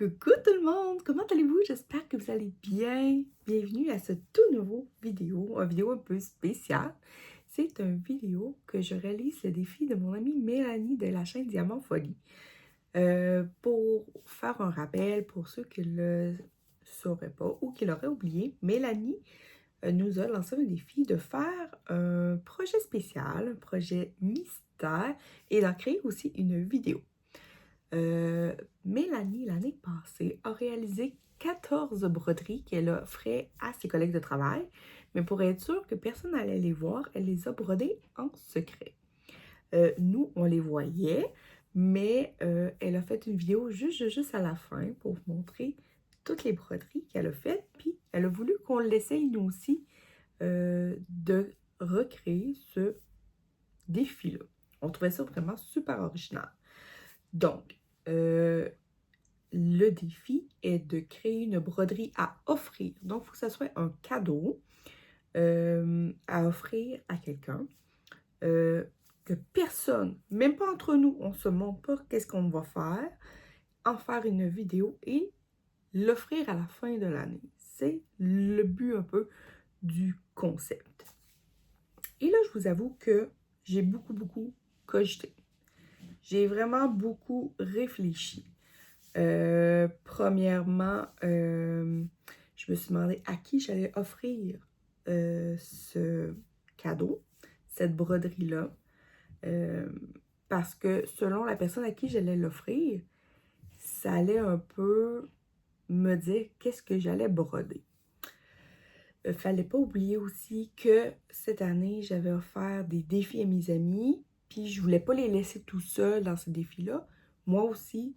Coucou tout le monde, comment allez-vous? J'espère que vous allez bien. Bienvenue à ce tout nouveau vidéo, une vidéo un peu spéciale. C'est une vidéo que je réalise le défi de mon amie Mélanie de la chaîne Diamant Folie. Pour faire un rappel, pour ceux qui ne le sauraient pas ou qui l'auraient oublié, Mélanie nous a lancé un défi de faire un projet spécial, un projet mystère et d'en créer aussi une vidéo. Mélanie, l'année passée, a réalisé 14 broderies qu'elle offrait à ses collègues de travail, mais pour être sûre que personne n'allait les voir, elle les a brodées en secret. Nous, on les voyait, mais elle a fait une vidéo juste à la fin pour vous montrer toutes les broderies qu'elle a faites, puis elle a voulu qu'on l'essaye nous aussi de recréer ce défi-là. On trouvait ça vraiment super original. Donc, le défi est de créer une broderie à offrir. Donc, il faut que ce soit un cadeau à offrir à quelqu'un. Que personne, même pas entre nous, on ne se montre pas qu'est-ce qu'on va faire, en faire une vidéo et l'offrir à la fin de l'année. C'est le but un peu du concept. Et là, je vous avoue que j'ai beaucoup cogité. J'ai vraiment beaucoup réfléchi. Premièrement, je me suis demandé à qui j'allais offrir ce cadeau, cette broderie-là. Parce que selon la personne à qui j'allais l'offrir, ça allait un peu me dire qu'est-ce que j'allais broder. Fallait pas oublier aussi que cette année, j'avais offert des défis à mes amis, puis je voulais pas les laisser tout seuls dans ces défis-là. Moi aussi,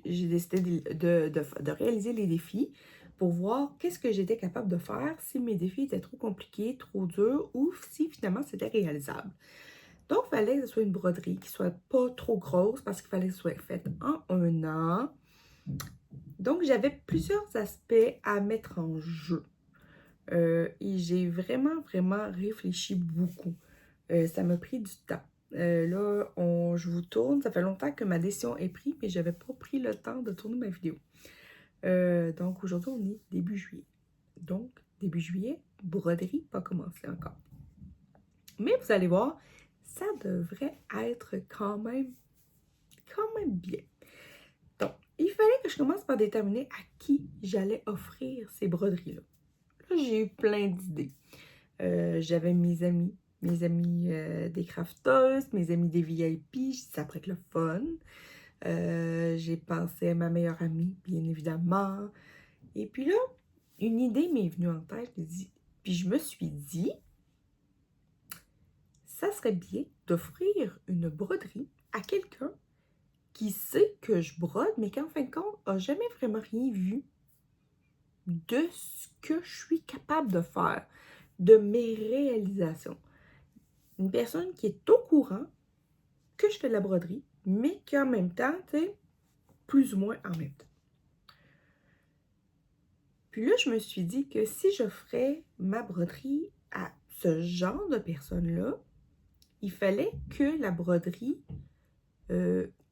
j'ai décidé de réaliser les défis pour voir qu'est-ce que j'étais capable de faire si mes défis étaient trop compliqués, trop durs ou si finalement c'était réalisable. Donc, il fallait que ce soit une broderie qui soit pas trop grosse parce qu'il fallait que ce soit faite en 1 an. Donc, j'avais plusieurs aspects à mettre en jeu. Et j'ai vraiment réfléchi beaucoup. Ça m'a pris du temps. Là, je vous tourne. Ça fait longtemps que ma décision est prise, mais je n'avais pas pris le temps de tourner ma vidéo. Donc, aujourd'hui, on est début juillet. Donc, début juillet, broderie pas commencé encore. Mais vous allez voir, ça devrait être quand même bien. Donc, il fallait que je commence par déterminer à qui j'allais offrir ces broderies-là. Là, j'ai eu plein d'idées. J'avais mes amis des crafteuses, mes amis des VIP, ça pourrait être le fun. J'ai pensé à ma meilleure amie, bien évidemment. Et puis là, une idée m'est venue en tête, puis je me suis dit, ça serait bien d'offrir une broderie à quelqu'un qui sait que je brode, mais qui en fin de compte n'a jamais vraiment rien vu de ce que je suis capable de faire, de mes réalisations. Une personne qui est au courant que je fais de la broderie, mais qui en même temps, tu sais, plus ou moins en même temps. Puis là, je me suis dit que si je ferais ma broderie à ce genre de personnes-là, il fallait que la broderie,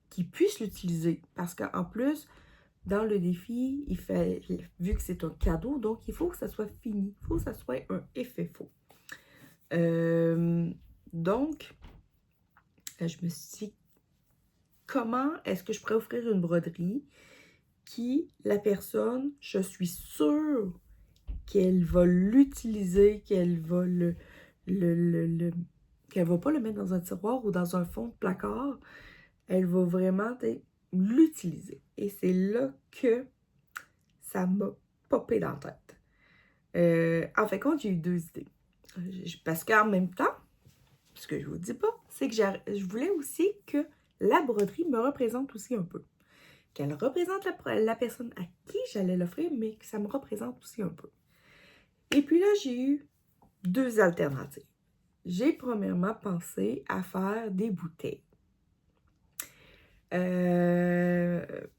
qu'ils puissent l'utiliser. Parce qu'en plus, dans le défi, vu que c'est un cadeau, donc il faut que ça soit fini. Il faut que ça soit un effet faux. Donc, je me suis dit, comment est-ce que je pourrais offrir une broderie qui, la personne, je suis sûre qu'elle va l'utiliser, qu'elle va qu'elle va pas le mettre dans un tiroir ou dans un fond de placard. Elle va vraiment l'utiliser. Et c'est là que ça m'a popé dans la tête. En fait, quand j'ai eu 2 idées. Parce qu'en même temps, ce que je vous dis pas, c'est que je voulais aussi que la broderie me représente aussi un peu. Qu'elle représente la personne à qui j'allais l'offrir, mais que ça me représente aussi un peu. Et puis là, j'ai eu 2 alternatives. J'ai premièrement pensé à faire des bouteilles.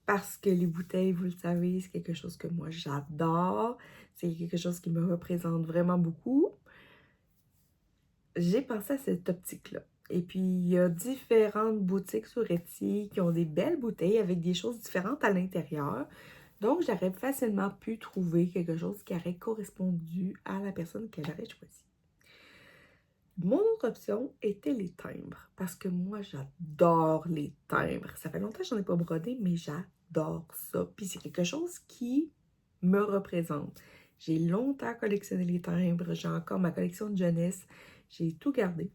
Parce que les bouteilles, vous le savez, c'est quelque chose que moi j'adore. C'est quelque chose qui me représente vraiment beaucoup. J'ai pensé à cette optique-là. Et puis, il y a différentes boutiques sur Etsy qui ont des belles bouteilles avec des choses différentes à l'intérieur. Donc, j'aurais facilement pu trouver quelque chose qui aurait correspondu à la personne que j'aurais choisie. Mon autre option était les timbres, parce que moi, j'adore les timbres. Ça fait longtemps que j'en ai pas brodé, mais j'adore ça. Puis c'est quelque chose qui me représente. J'ai longtemps collectionné les timbres, j'ai encore ma collection de jeunesse, j'ai tout gardé.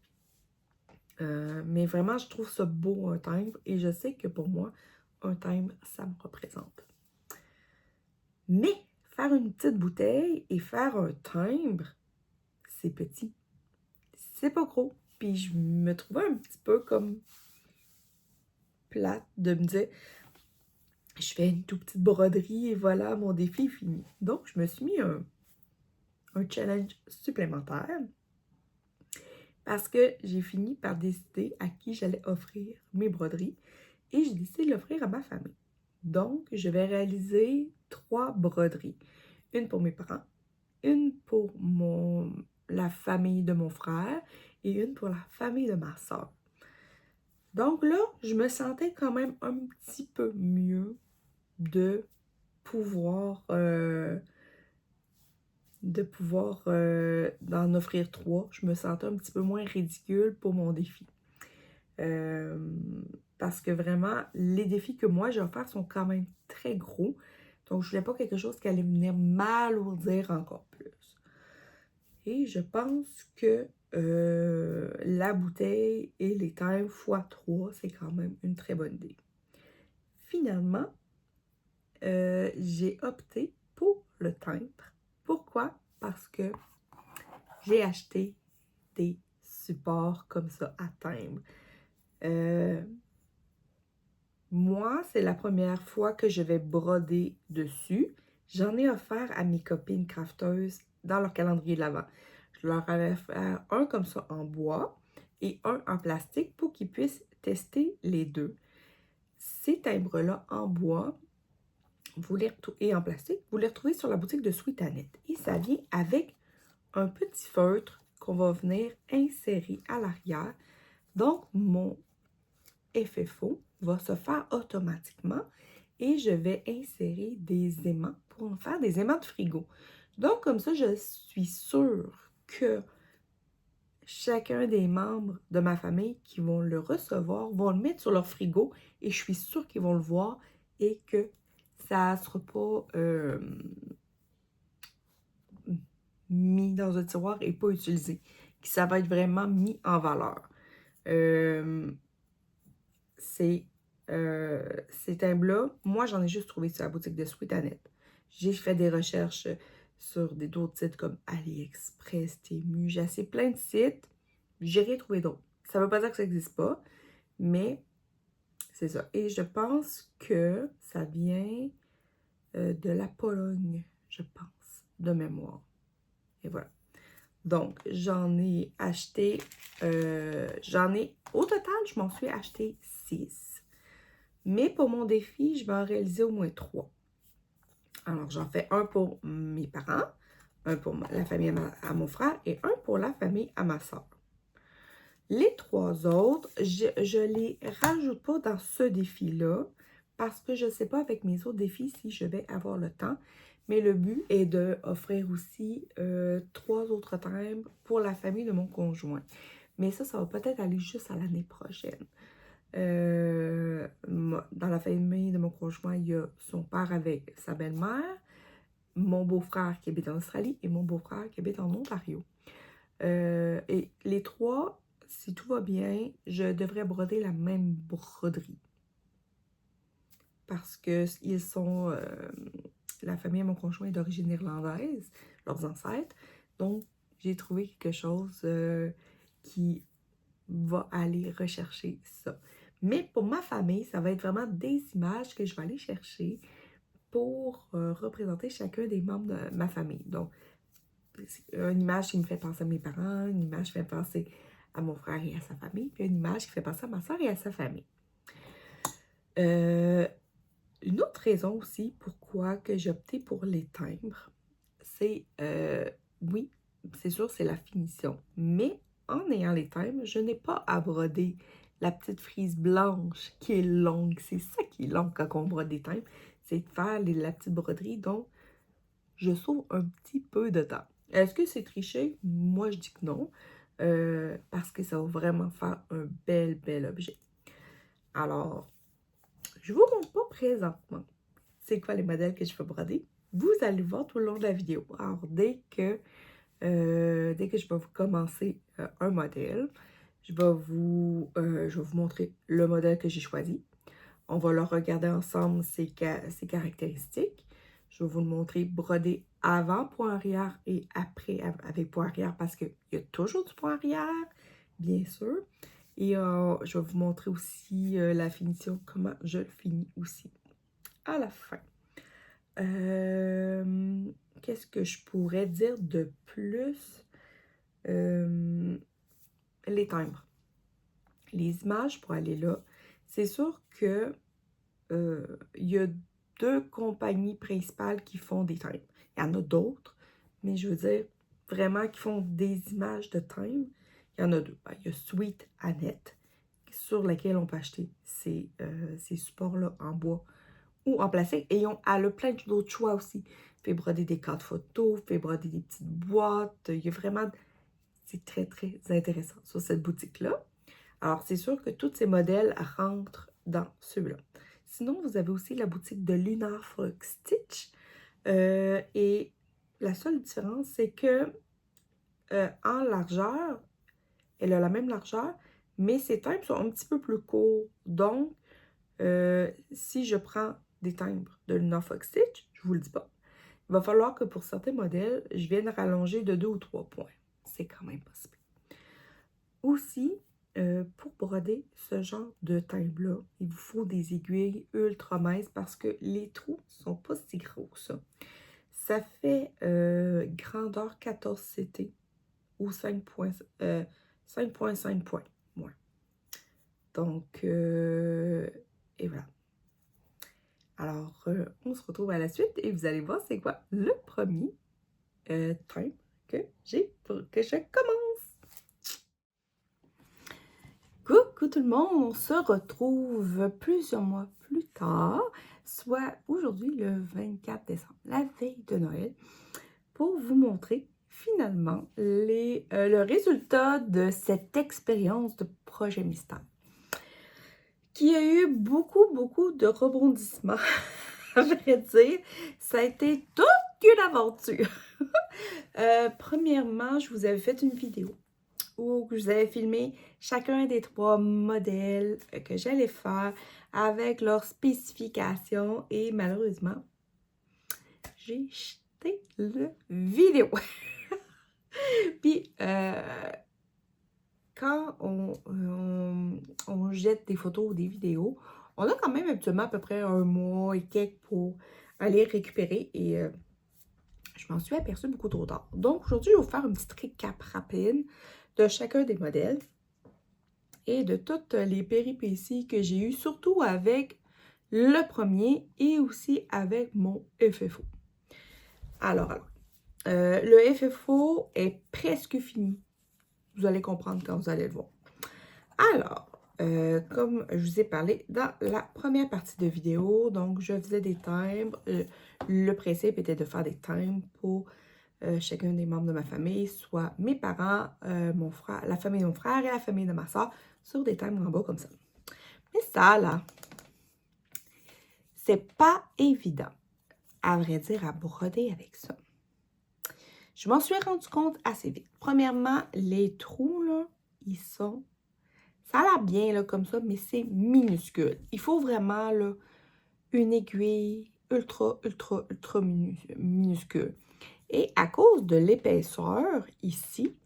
Mais vraiment, je trouve ça beau, un timbre, et je sais que pour moi, un timbre, ça me représente. Mais faire une petite bouteille et faire un timbre, c'est petit. C'est pas gros. Puis je me trouvais un petit peu comme plate de me dire, je fais une toute petite broderie et voilà, mon défi est fini. Donc, je me suis mis un challenge supplémentaire parce que j'ai fini par décider à qui j'allais offrir mes broderies et j'ai décidé de l'offrir à ma famille. Donc, je vais réaliser 3 broderies. Une pour mes parents, une pour la famille de mon frère et une pour la famille de ma soeur. Donc là, je me sentais quand même un petit peu mieux de pouvoir d'en offrir 3. Je me sentais un petit peu moins ridicule pour mon défi. Parce que vraiment, les défis que moi j'ai offerts sont quand même très gros. Donc, je voulais pas quelque chose qui allait venir m'alourdir encore plus. Et je pense que la bouteille et les timbres x3, c'est quand même une très bonne idée. Finalement, j'ai opté pour le timbre. Pourquoi? Parce que j'ai acheté des supports comme ça à timbre. Moi, c'est la première fois que je vais broder dessus. J'en ai offert à mes copines crafteuses dans leur calendrier de l'Avent. Je leur avais fait un comme ça en bois et un en plastique pour qu'ils puissent tester les deux. Ces timbres-là en bois et en plastique, vous les retrouvez sur la boutique de Sweet Annette. Et ça vient avec un petit feutre qu'on va venir insérer à l'arrière. Donc, mon effet faux va se faire automatiquement et je vais insérer des aimants pour en faire des aimants de frigo. Donc, comme ça, je suis sûre que chacun des membres de ma famille qui vont le recevoir vont le mettre sur leur frigo et je suis sûre qu'ils vont le voir et que ça ne sera pas mis dans un tiroir et pas utilisé. Que ça va être vraiment mis en valeur. Ces timbres-là, moi, j'en ai juste trouvé sur la boutique de Sweet Annette. J'ai fait des recherches sur d'autres sites comme AliExpress, Temu. J'ai assez plein de sites. J'ai rien trouvé d'autres. Ça ne veut pas dire que ça n'existe pas, mais c'est ça. Et je pense que ça vient de la Pologne, je pense, de mémoire. Et voilà. Donc, j'en ai acheté, au total, je m'en suis acheté 6. Mais pour mon défi, je vais en réaliser au moins 3. Alors, j'en fais un pour mes parents, un pour la famille à mon frère et un pour la famille à ma soeur. Les 3 autres, je les rajoute pas dans ce défi-là parce que je ne sais pas avec mes autres défis si je vais avoir le temps. Mais le but est d'offrir aussi 3 autres timbres pour la famille de mon conjoint. Mais ça va peut-être aller juste à l'année prochaine. Dans la famille de mon conjoint, il y a son père avec sa belle-mère, mon beau-frère qui habite en Australie et mon beau-frère qui habite en Ontario. Et les 3, si tout va bien, je devrais broder la même broderie. Parce que ils sont... la famille de mon conjoint est d'origine irlandaise, leurs ancêtres. Donc, j'ai trouvé quelque chose qui va aller rechercher ça. Mais pour ma famille, ça va être vraiment des images que je vais aller chercher pour représenter chacun des membres de ma famille. Donc, une image qui me fait penser à mes parents, une image qui fait penser à mon frère et à sa famille, puis une image qui fait penser à ma soeur et à sa famille. Une autre raison aussi pourquoi que j'ai opté pour les timbres, c'est, oui, c'est sûr, c'est la finition. Mais en ayant les timbres, je n'ai pas à broder la petite frise blanche qui est longue. C'est ça qui est long quand on brode des timbres. c'est de faire la petite broderie. Donc, je sauve un petit peu de temps. Est-ce que c'est triché? Moi, je dis que non. Parce que ça va vraiment faire un bel objet. Alors, je vous montre pas présentement c'est quoi les modèles que je peux broder. Vous allez voir tout le long de la vidéo. Alors, dès que je vais vous commencer un modèle, je vais vous montrer le modèle que j'ai choisi. On va le regarder ensemble, ses caractéristiques. Je vais vous le montrer brodé avant point arrière et après avec point arrière parce qu'il y a toujours du point arrière, bien sûr. Et je vais vous montrer aussi la finition, comment je le finis aussi à la fin. Qu'est-ce que je pourrais dire de plus? Les timbres. Les images pour aller là. C'est sûr que il y a 2 compagnies principales qui font des timbres. Il y en a d'autres, mais je veux dire, vraiment, qui font des images de timbres. Il y en a 2. Ben, il y a Sweet Annette, sur laquelle on peut acheter ces supports-là en bois ou en plastique. Et elle a plein d'autres choix aussi. Fait broder des cartes photos, fait broder des petites boîtes. Il y a vraiment... C'est très, très intéressant sur cette boutique-là. Alors, c'est sûr que tous ces modèles rentrent dans ceux-là. Sinon, vous avez aussi la boutique de Lunar Fox Stitch. Et la seule différence, c'est que en largeur, elle a la même largeur, mais ses timbres sont un petit peu plus courts. Donc, si je prends des timbres de Lunar Fox Stitch, je vous le dis pas, il va falloir que pour certains modèles, je vienne rallonger de 2 ou 3 points. C'est quand même possible. Aussi, pour broder ce genre de timbre-là, il vous faut des aiguilles ultra minces parce que les trous ne sont pas si gros, ça. Ça fait grandeur 14 CT ou 5.5 points. Ouais. Donc, et voilà. Alors, on se retrouve à la suite et vous allez voir c'est quoi le premier timbre que j'ai pour que je commence. Coucou tout le monde, on se retrouve plusieurs mois plus tard, soit aujourd'hui le 24 décembre, la veille de Noël, pour vous montrer finalement le résultat de cette expérience de projet mystère, qui a eu beaucoup de rebondissements. À vrai dire, ça a été toute une aventure. Premièrement, je vous avais fait une vidéo où je vous avais filmé chacun des 3 modèles que j'allais faire avec leurs spécifications et malheureusement, j'ai jeté le vidéo. Puis, quand on jette des photos ou des vidéos, on a quand même habituellement à peu près 1 mois et quelques pour aller récupérer et je m'en suis aperçue beaucoup trop tard. Donc, aujourd'hui, je vais vous faire un petit récap rapide de chacun des modèles et de toutes les péripéties que j'ai eues, surtout avec le premier et aussi avec mon FFO. Alors, le FFO est presque fini. Vous allez comprendre quand vous allez le voir. Alors, comme je vous ai parlé dans la première partie de vidéo, donc je faisais des timbres. Le principe était de faire des timbres pour chacun des membres de ma famille, soit mes parents, mon frère, la famille de mon frère et la famille de ma soeur, sur des timbres en bas comme ça. Mais ça, là, c'est pas évident, à vrai dire, à broder avec ça. Je m'en suis rendu compte assez vite. Premièrement, les trous, là, ils sont... Ça a l'air bien, là, comme ça, mais c'est minuscule. Il faut vraiment, là, une aiguille ultra minuscule. Et à cause de l'épaisseur, ici,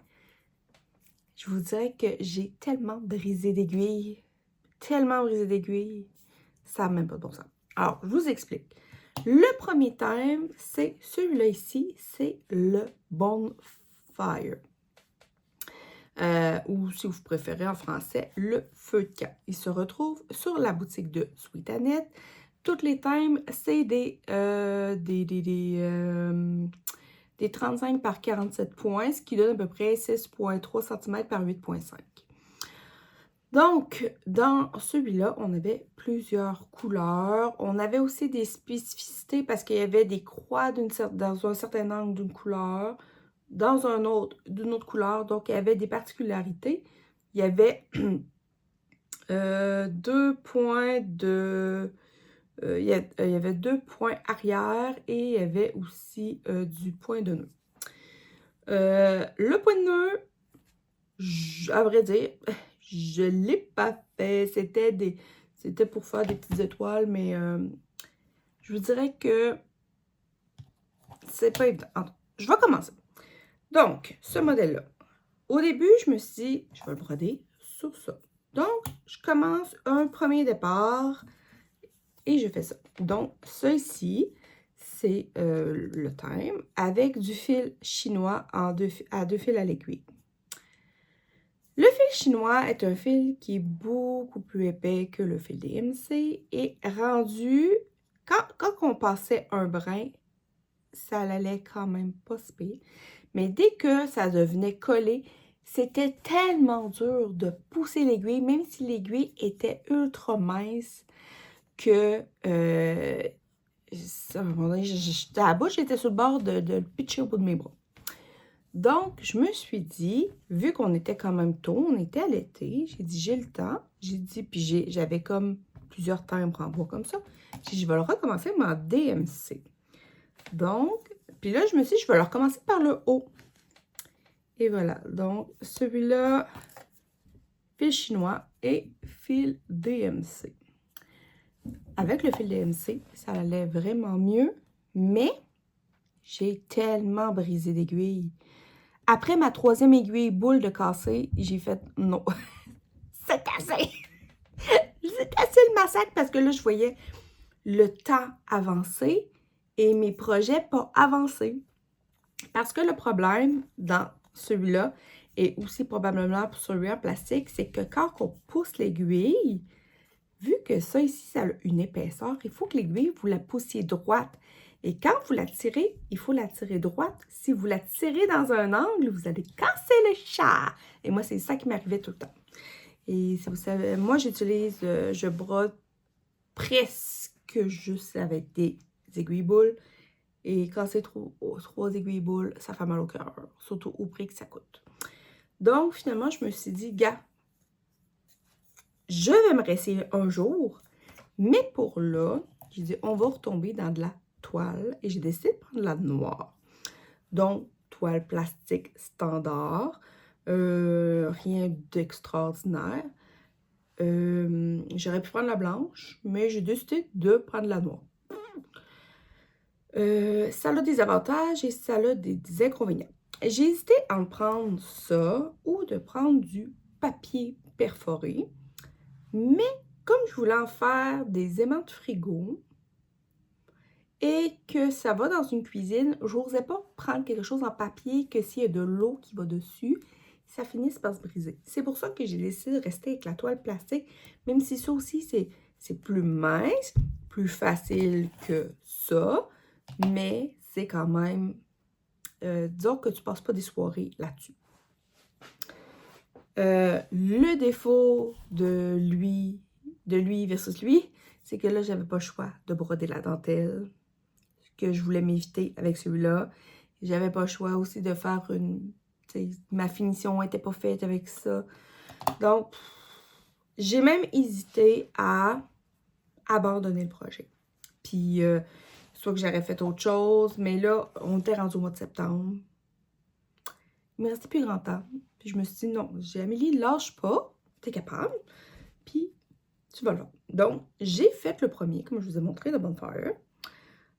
je vous dirais que j'ai tellement brisé d'aiguilles, ça n'a même pas de bon sens. Alors, je vous explique. Le premier thème, c'est celui-là ici, c'est le Bonfire. Ou si vous préférez en français, le feu de camp. Il se retrouve sur la boutique de Sweet Annette. Toutes les thèmes, c'est des 35 par 47 points, ce qui donne à peu près 6,3 cm par 8,5. Donc, dans celui-là, on avait plusieurs couleurs. On avait aussi des spécificités parce qu'il y avait des croix dans un certain angle d'une couleur, dans un autre d'une autre couleur. Donc, il y avait des particularités. Il y avait 2 points de... il y avait 2 points arrière et il y avait aussi du point de nœud. Le point de nœud, à vrai dire, je ne l'ai pas fait. C'était pour faire des petites étoiles, mais je vous dirais que c'est pas évident. Je vais commencer. Donc, ce modèle-là. Au début, je me suis dit, je vais le broder sur ça. Donc, je commence un premier départ et je fais ça. Donc, ça ici, c'est le thème avec du fil chinois à deux fils à l'aiguille. Le fil chinois est un fil qui est beaucoup plus épais que le fil DMC et rendu, quand on passait un brin, ça allait quand même pas se pire. Mais dès que ça devenait collé, c'était tellement dur de pousser l'aiguille, même si l'aiguille était ultra mince, que à un moment donné, j'étais à la bouche, j'étais sur le bord de le pitcher au bout de mes bras. Donc, je me suis dit, vu qu'on était quand même tôt, on était à l'été, j'ai dit, j'ai le temps. J'ai dit, puis j'avais comme plusieurs timbres en bois comme ça. J'ai dit, je vais le recommencer en DMC. Donc, puis là, je me suis dit, je vais le recommencer par le haut. Et voilà, donc celui-là, fil chinois et fil DMC. Avec le fil DMC, ça allait vraiment mieux, mais j'ai tellement brisé d'aiguilles. Après ma 3e aiguille boule de casser, j'ai fait non, c'est cassé. C'est cassé le massacre parce que là, je voyais le temps avancer et mes projets pas avancer. Parce que le problème dans celui-là et aussi probablement pour celui en plastique, c'est que quand on pousse l'aiguille, vu que ça ici, ça a une épaisseur, il faut que l'aiguille, vous la poussiez droite. Et quand vous la tirez, il faut la tirer droite. Si vous la tirez dans un angle, vous allez casser le chat. Et moi, c'est ça qui m'arrivait tout le temps. Et si vous savez, moi, je brode presque juste avec des aiguilles boules. Et quand c'est 3 aiguilles boules, ça fait mal au cœur. Surtout au prix que ça coûte. Donc, finalement, je me suis dit, gars, je vais me réessayer un jour. Mais pour là, j'ai dit, on va retomber dans de la toile. Et j'ai décidé de prendre la noire. Donc, toile plastique standard. Rien d'extraordinaire. J'aurais pu prendre la blanche, mais j'ai décidé de prendre la noire. Ça a des avantages et ça a des inconvénients. J'ai hésité à en prendre ça ou de prendre du papier perforé. Mais comme je voulais en faire des aimants de frigo et que ça va dans une cuisine, je n'osais pas prendre quelque chose en papier que s'il y a de l'eau qui va dessus, ça finisse par se briser. C'est pour ça que j'ai décidé de rester avec la toile plastique, même si ça aussi, c'est plus mince, plus facile que ça, mais c'est quand même, disons que tu ne passes pas des soirées là-dessus. Le défaut de lui versus lui, c'est que là, j'avais pas le choix de broder la dentelle que je voulais m'éviter avec celui-là. J'avais pas le choix aussi de faire ma finition n'était pas faite avec ça. Donc, j'ai même hésité à abandonner le projet. Puis, soit que j'aurais fait autre chose, mais là, on était rendu au mois de septembre. Il me restait plus grand temps. Puis je me suis dit, non, Amélie, lâche pas, t'es capable, puis tu vas là. Donc, j'ai fait le premier, comme je vous ai montré, de Bonfire.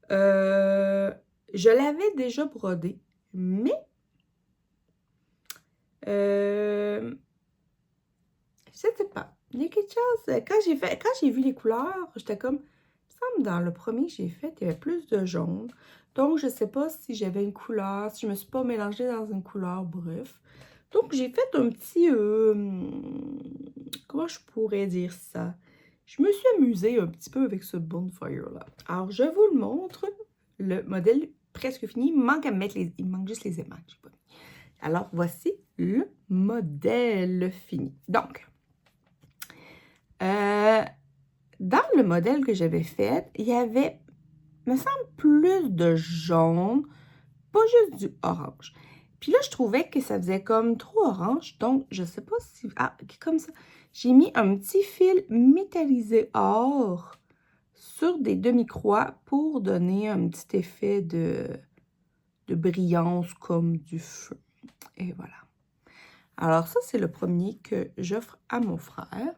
Je l'avais déjà brodé, mais je sais pas. Il y a quelque chose, quand j'ai vu les couleurs, j'étais comme, il me semble dans le premier que j'ai fait, il y avait plus de jaune. Donc, je sais pas si j'avais une couleur, si je me suis pas mélangée dans une couleur, bref. Donc, j'ai fait un petit, comment je pourrais dire ça? Je me suis amusée un petit peu avec ce Bonfire-là. Alors, je vous le montre. Le modèle presque fini. Il manque juste les aimants. Alors, voici le modèle fini. Donc, Dans le modèle que j'avais fait, il y avait, me semble, plus de jaune, pas juste du orange. Puis là, je trouvais que ça faisait comme trop orange, donc je sais pas si... Ah, comme ça. J'ai mis un petit fil métallisé or sur des demi-croix pour donner un petit effet de brillance comme du feu. Et voilà. Alors ça, c'est le premier que j'offre à mon frère.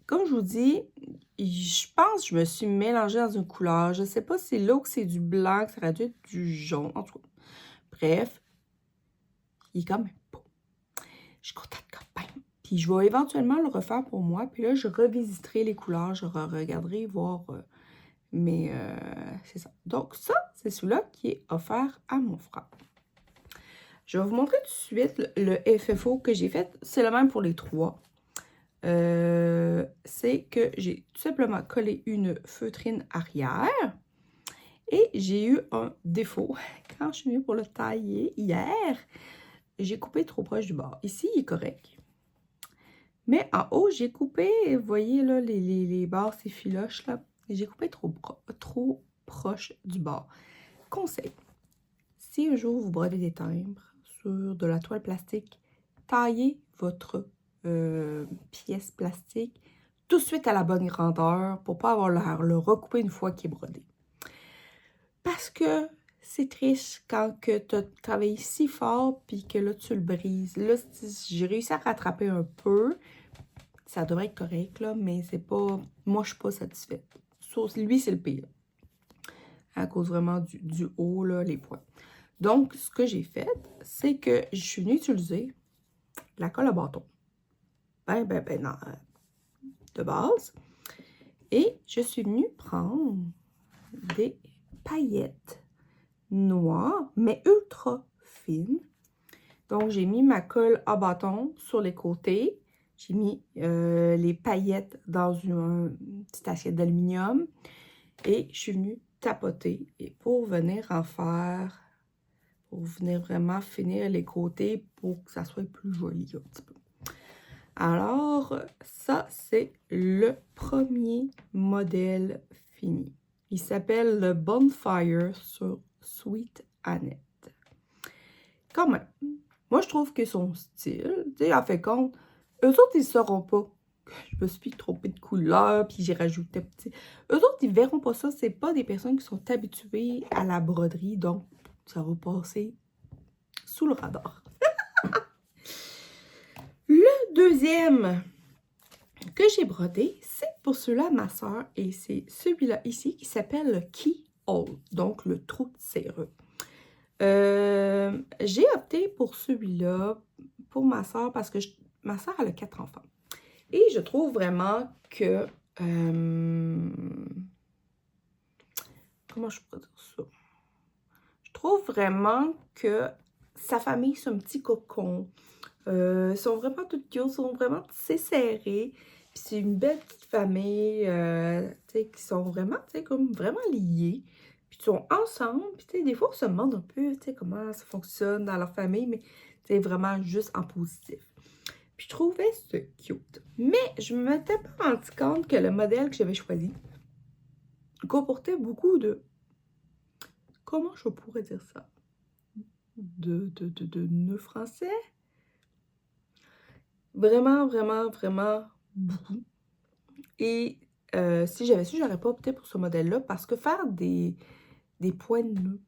Comme je vous dis, je pense que je me suis mélangée dans une couleur. Je ne sais pas si là où c'est du blanc, que ça aurait dû être du jaune. En tout cas, bref, il est quand même beau. Je suis contente quand même. Puis je vais éventuellement le refaire pour moi. Puis là, je revisiterai les couleurs. Je regarderai, voir. Mais c'est ça. Donc ça, c'est celui-là qui est offert à mon frère. Je vais vous montrer tout de suite le FFO que j'ai fait. C'est le même pour les trois. C'est que j'ai tout simplement collé une feutrine arrière et j'ai eu un défaut. Quand je suis venue pour le tailler hier, j'ai coupé trop proche du bord. Ici, il est correct. Mais en haut, j'ai coupé, vous voyez là, les bords, ces filoches là, j'ai coupé trop proche du bord. Conseil, si un jour vous brodez des timbres sur de la toile plastique, taillez votre pièce plastique tout de suite à la bonne grandeur pour pas avoir le recouper une fois qu'il est brodé. Parce que c'est triste quand que tu as travaillé si fort puis que là tu le brises. Là, j'ai réussi à rattraper un peu. Ça devrait être correct, là, mais c'est pas... Moi, je suis pas satisfaite. Sauf lui, c'est le pire. À cause vraiment du haut, là, les points. Donc, ce que j'ai fait, c'est que je suis venue utiliser la colle à bâton. Non, de base. Et je suis venue prendre des paillettes noires, mais ultra fines. Donc, j'ai mis ma colle à bâton sur les côtés. J'ai mis les paillettes dans une petite assiette d'aluminium. Et je suis venue tapoter et pour venir en faire, pour venir vraiment finir les côtés pour que ça soit plus joli un petit peu. Alors, ça, c'est le premier modèle fini. Il s'appelle le Bonfire sur Sweet Annette. Quand même, moi, je trouve que son style, tu sais, en fait compte, eux autres, ils ne sauront pas que je me suis trompée de couleur, puis j'ai rajouté petit. Eux autres, ils verront pas ça. C'est pas des personnes qui sont habituées à la broderie, donc ça va passer sous le radar. Le deuxième que j'ai brodé, c'est pour ceux-là, ma soeur, et c'est celui-là ici qui s'appelle le Keyhole, donc le trou de serrure. J'ai opté pour celui-là pour ma soeur parce que ma soeur elle a 4 enfants. Et je trouve vraiment que... comment je peux dire ça? Je trouve vraiment que sa famille, c'est un petit cocon. Ils sont vraiment toutes cute, ils sont vraiment tissés serrés. Puis c'est une belle petite famille, tu sais, qui sont vraiment, tu sais, comme vraiment liés. Puis ils sont ensemble. Puis tu sais, des fois, on se demande un peu, tu sais, comment ça fonctionne dans leur famille, mais c'est vraiment juste en positif. Puis je trouvais ça cute. Mais je me m'étais pas rendu compte que le modèle que j'avais choisi comportait beaucoup de... Comment je pourrais dire ça? De nœuds français? Vraiment, vraiment, vraiment beaucoup. Et si j'avais su, j'aurais pas opté pour ce modèle-là parce que faire des points de nœuds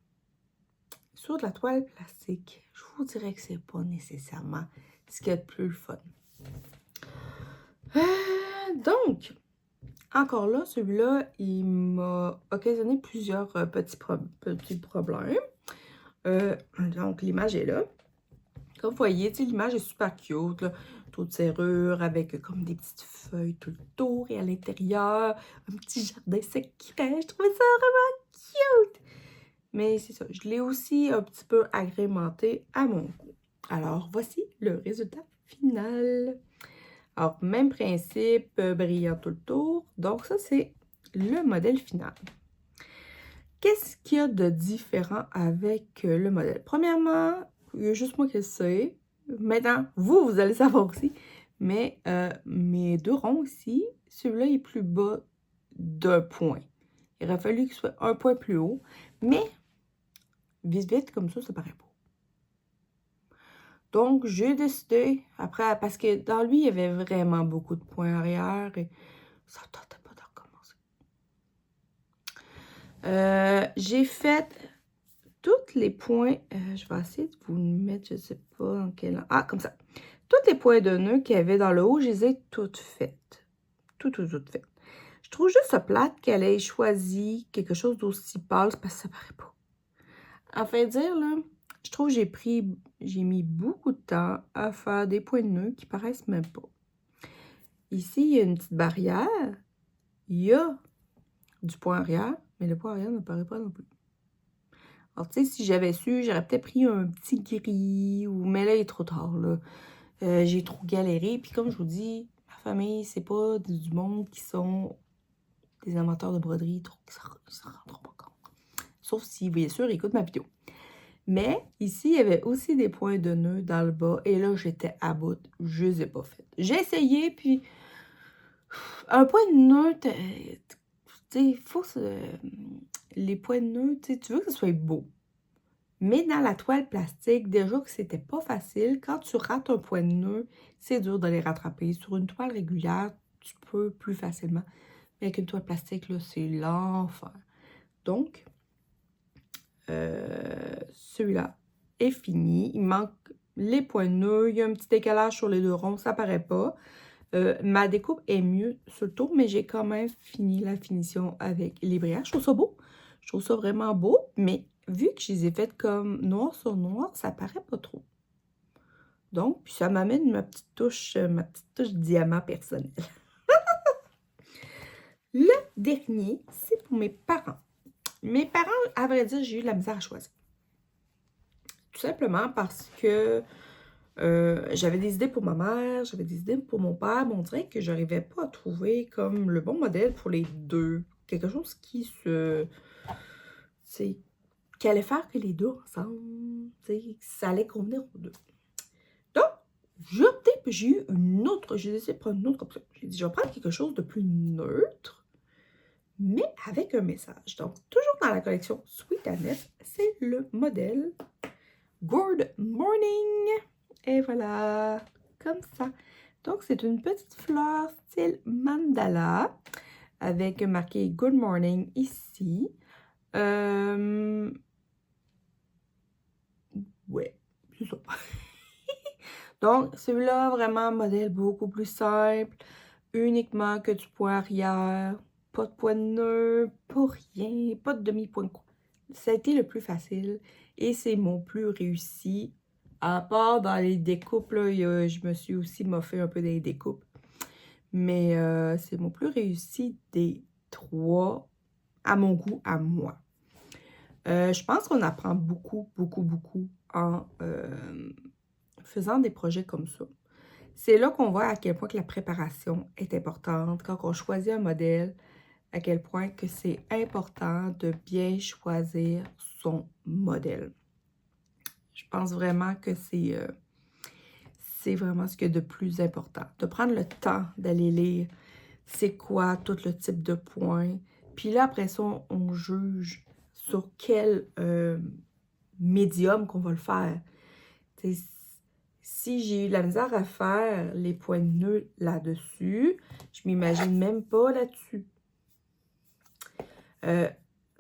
sur de la toile plastique, je vous dirais que c'est pas nécessairement ce qui est le plus fun. Donc, encore là, celui-là, il m'a occasionné plusieurs petits problèmes. Donc, l'image est là. Comme vous voyez, l'image est super cute, là. Trou de serrure avec comme des petites feuilles tout le tour et à l'intérieur, un petit jardin secret. Je trouvais ça vraiment cute. Mais c'est ça, je l'ai aussi un petit peu agrémenté à mon goût. Alors, voici le résultat final. Alors, même principe, brillant tout le tour. Donc, ça, c'est le modèle final. Qu'est-ce qu'il y a de différent avec le modèle? Premièrement, il y a juste moi qui le sais. Maintenant, vous allez savoir aussi. Mais mes 2 ronds ici, celui-là est plus bas d'1 point. Il aurait fallu qu'il soit 1 point plus haut. Mais, vite, comme ça paraît pas. Donc, j'ai décidé, après, parce que dans lui, il y avait vraiment beaucoup de points arrière et ça ne tentait pas de recommencer. J'ai fait tous les points, je vais essayer de vous le mettre, je ne sais pas en quel... Ah, comme ça. Tous les points de nœud qu'il y avait dans le haut, je les ai toutes faites. Toutes faites. Je trouve juste ça plate qu'elle ait choisi quelque chose d'aussi pâle, parce que ça paraît pas. En fait dire, là, je trouve que j'ai mis beaucoup de temps à faire des points de nœud qui paraissent même pas. Ici, il y a une petite barrière. Il y a du point arrière, mais le point arrière ne paraît pas non plus. Alors, tu sais, si j'avais su, j'aurais peut-être pris un petit gris, mais là, il est trop tard, là. J'ai trop galéré. Puis comme je vous dis, ma famille, c'est pas du monde qui sont des amateurs de broderie, qui s'en rendront pas compte. Sauf si, bien sûr, ils écoutent ma vidéo. Mais ici, il y avait aussi des points de nœud dans le bas. Et là, j'étais à bout. Je les ai pas faites. J'ai essayé, puis un point de nœud, tu sais, il faut... les points de nœud, tu veux que ce soit beau. Mais dans la toile plastique, déjà que c'était pas facile, quand tu rates un point de nœud, c'est dur de les rattraper. Sur une toile régulière, tu peux plus facilement. Mais avec une toile plastique, là, c'est l'enfer. Donc, celui-là est fini. Il manque les points de nœud. Il y a un petit décalage sur les 2 ronds, ça paraît pas. Ma découpe est mieux sur le tour, mais j'ai quand même fini la finition avec les brillants. Je trouve ça beau. Je trouve ça vraiment beau, mais vu que je les ai faites comme noir sur noir, ça paraît pas trop. Donc, puis ça m'amène ma petite touche diamant personnelle. Le dernier, c'est pour mes parents. Mes parents, à vrai dire, j'ai eu de la misère à choisir. Tout simplement parce que j'avais des idées pour ma mère, j'avais des idées pour mon père, mais on dirait que je n'arrivais pas à trouver comme le bon modèle pour les deux. Quelque chose qui qui allait faire que les deux ensemble, ça allait convenir aux deux. Donc, j'ai opté, puis j'ai eu une autre, j'ai décidé de prendre une autre option. J'ai dit, je vais prendre quelque chose de plus neutre, mais avec un message. Donc, toujours dans la collection Sweet Annette, c'est le modèle Good Morning. Et voilà, comme ça. Donc, c'est une petite fleur style mandala avec marqué Good Morning ici. Ouais, c'est ça. Donc, celui-là, vraiment, modèle beaucoup plus simple. Uniquement que du point arrière. Pas de point de nœud, pas rien, pas de demi-point de cou. Ça a été le plus facile et c'est mon plus réussi. À part dans les découpes, là, je me suis aussi moffée un peu des découpes. Mais c'est mon plus réussi des 3, à mon goût, à moi. Je pense qu'on apprend beaucoup en faisant des projets comme ça. C'est là qu'on voit à quel point que la préparation est importante. Quand on choisit un modèle, à quel point que c'est important de bien choisir son modèle. Je pense vraiment que c'est vraiment ce qu'il y a de plus important. De prendre le temps d'aller lire c'est quoi tout le type de points. Puis là, après ça, on juge sur quel médium qu'on va le faire. T'sais, si j'ai eu de la misère à faire les points de nœud là-dessus, je m'imagine même pas là-dessus.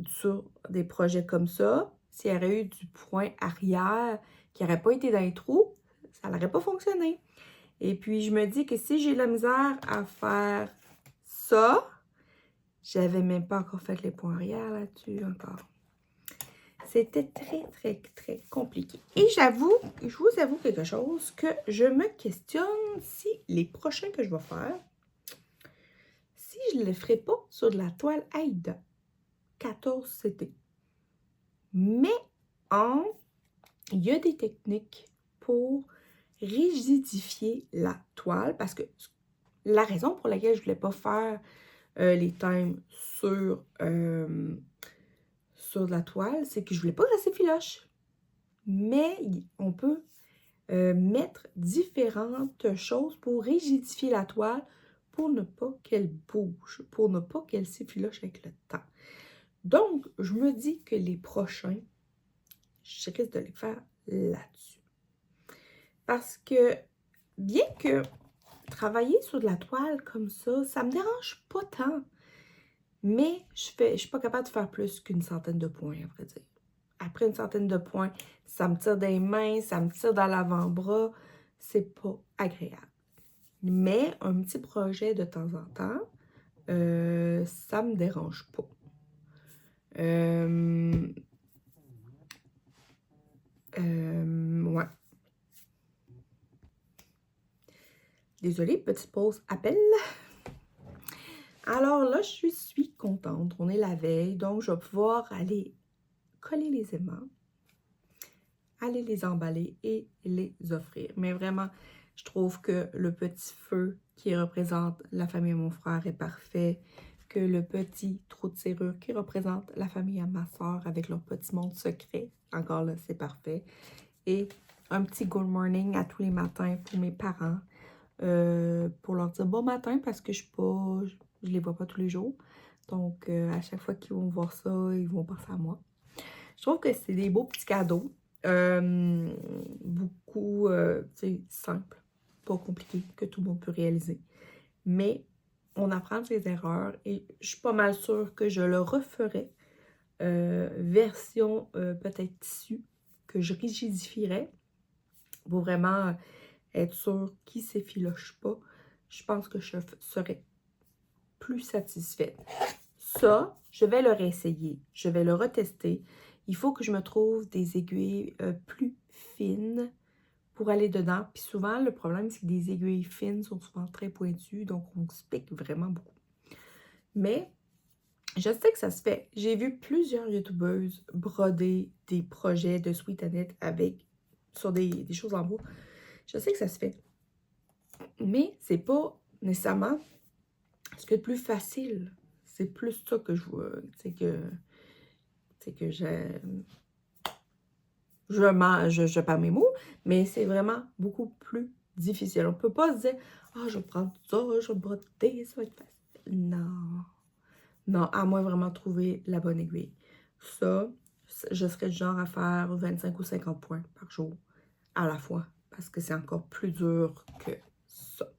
Sur des projets comme ça, s'il y aurait eu du point arrière qui n'aurait pas été dans les trous, ça n'aurait pas fonctionné. Et puis, je me dis que si j'ai de la misère à faire ça, j'avais même pas encore fait les points arrière là-dessus encore. C'était très compliqué. Et je vous avoue quelque chose, que je me questionne si les prochains que je vais faire, si je ne le ferai pas sur de la toile Aïda 14CT. Mais il y a des techniques pour rigidifier la toile, parce que la raison pour laquelle je ne voulais pas faire les thèmes sur de la toile, c'est que je voulais pas que ça s'effiloche. Mais on peut mettre différentes choses pour rigidifier la toile pour ne pas qu'elle bouge, pour ne pas qu'elle s'effiloche avec le temps. Donc, je me dis que les prochains, je risque de les faire là-dessus. Parce que, bien que travailler sur de la toile comme ça me dérange pas tant. Mais je suis pas capable de faire plus qu'une centaine de points, à vrai dire. Après une centaine de points, ça me tire des mains, ça me tire dans l'avant-bras. C'est pas agréable. Mais un petit projet de temps en temps, ça me dérange pas. Ouais. Désolée, petite pause appel. Alors là, je suis contente. On est la veille, donc je vais pouvoir aller coller les aimants, aller les emballer et les offrir. Mais vraiment, je trouve que le petit feu qui représente la famille à mon frère est parfait, que le petit trou de serrure qui représente la famille à ma soeur avec leur petit monde secret, encore là, c'est parfait. Et un petit good morning à tous les matins pour mes parents, pour leur dire bon matin parce que je les vois pas tous les jours. Donc, à chaque fois qu'ils vont voir ça, ils vont penser à moi. Je trouve que c'est des beaux petits cadeaux. Beaucoup, simple, pas compliqué, que tout le monde peut réaliser. Mais on apprend de ses erreurs et je suis pas mal sûre que je le referai. Version peut-être tissu, que je rigidifierai pour vraiment être sûre qu'il ne s'effiloche pas. Je pense que je serai plus satisfaite. Ça, je vais le réessayer. Je vais le retester. Il faut que je me trouve des aiguilles plus fines pour aller dedans. Puis souvent, le problème, c'est que des aiguilles fines sont souvent très pointues, donc on se pique vraiment beaucoup. Mais je sais que ça se fait. J'ai vu plusieurs youtubeuses broder des projets de Sweet Annette sur des choses en bois. Je sais que ça se fait. Mais c'est pas nécessairement ce qui est le plus facile. C'est plus ça que je vois. C'est que je perds mes mots, mais c'est vraiment beaucoup plus difficile. On peut pas se dire « Ah, je vais prendre ça, je vais broder, ça va être facile. » Non. Non, à moins vraiment trouver la bonne aiguille. Ça, je serais du genre à faire 25 ou 50 points par jour à la fois, parce que c'est encore plus dur que ça.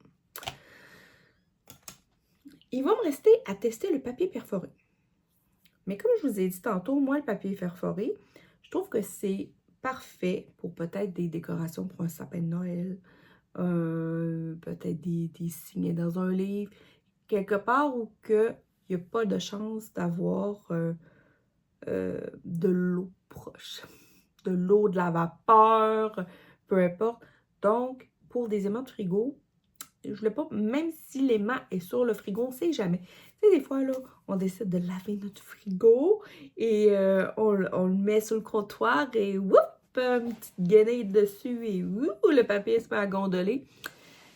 Il va me rester à tester le papier perforé. Mais comme je vous ai dit tantôt, moi, le papier perforé, je trouve que c'est parfait pour peut-être des décorations pour un sapin de Noël, peut-être des signets dans un livre, quelque part où il n'y a pas de chance d'avoir de l'eau proche, de l'eau, de la vapeur, peu importe. Donc, pour des aimants de frigo, je voulais pas, même si l'aimant est sur le frigo, on ne sait jamais. Tu sais, des fois, là, on décide de laver notre frigo et on le met sur le comptoir et whoop, une petite guenille dessus et whoop, le papier se met à gondoler.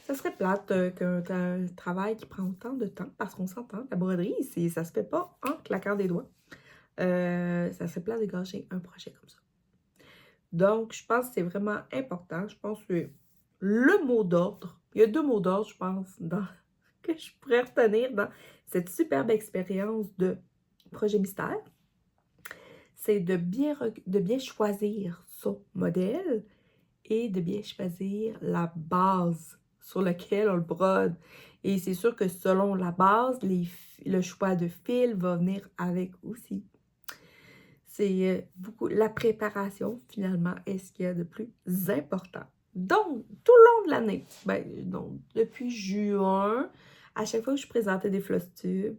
Ça serait plate qu'un travail qui prend autant de temps, parce qu'on s'entend, la broderie, ça se fait pas en claquant des doigts. Ça serait plate de gâcher un projet comme ça. Donc, je pense que c'est vraiment important. Je pense que le mot d'ordre, il y a 2 mots d'ordre, je pense, que je pourrais retenir dans cette superbe expérience de projet mystère. C'est de bien choisir son modèle et de bien choisir la base sur laquelle on le brode. Et c'est sûr que selon la base, le choix de fil va venir avec aussi. C'est beaucoup la préparation, finalement, est ce qu'il y a de plus important. Donc, tout le long de l'année, donc, depuis juin, à chaque fois que je présentais des flosses-tubes,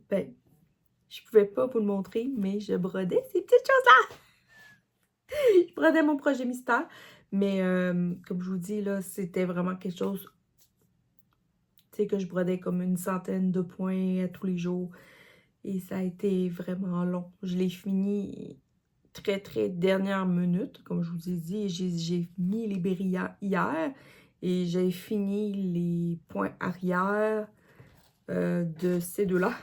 je pouvais pas vous le montrer, mais je brodais ces petites choses-là. Je brodais mon projet mystère, mais comme je vous dis, là, c'était vraiment quelque chose, tu sais, que je brodais comme une centaine de points à tous les jours. Et ça a été vraiment long. Je l'ai fini très, très dernière minute. Comme je vous ai dit, j'ai mis les brillants hier et j'ai fini les points arrière de ces deux-là.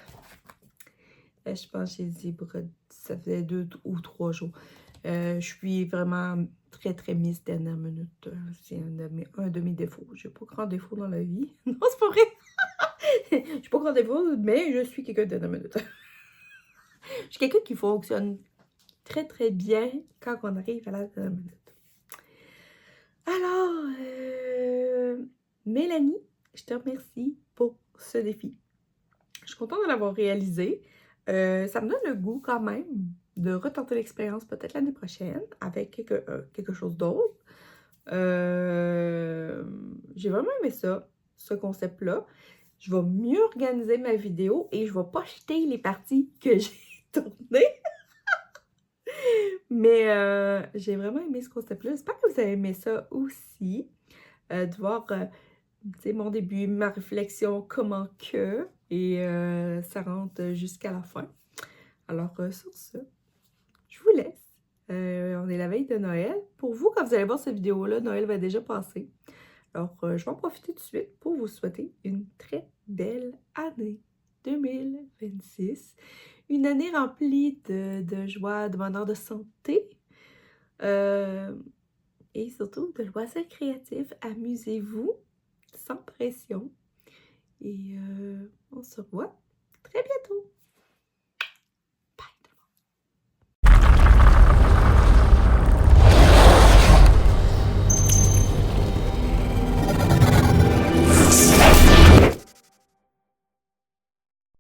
Je pense que j'ai dit, ça faisait 2 ou 3 jours. Je suis vraiment très, très Miss Dernière Minute. C'est un de mes défauts. J'ai pas grand défaut dans la vie. Non, c'est pas vrai. J'ai pas grand défaut, mais je suis quelqu'un de dernière minute. Je suis quelqu'un qui fonctionne très, très bien quand on arrive à la dernière minute. Alors, Mélanie, je te remercie pour ce défi. Je suis contente de l'avoir réalisé. Ça me donne le goût quand même de retenter l'expérience peut-être l'année prochaine avec quelque chose d'autre. J'ai vraiment aimé ça, ce concept-là. Je vais mieux organiser ma vidéo et je vais pas jeter les parties que j'ai tournées. Mais j'ai vraiment aimé ce concept-là. J'espère que vous avez aimé ça aussi. De voir mon début, ma réflexion, comment que, et ça rentre jusqu'à la fin. Alors, sur ce, je vous laisse. On est la veille de Noël. Pour vous, quand vous allez voir cette vidéo-là, Noël va déjà passer. Alors, je vais en profiter tout de suite pour vous souhaiter une très belle année 2026. Une année remplie de joie, de bonheur, de santé. Et surtout de loisirs créatifs. Amusez-vous sans pression. Et on se revoit très bientôt.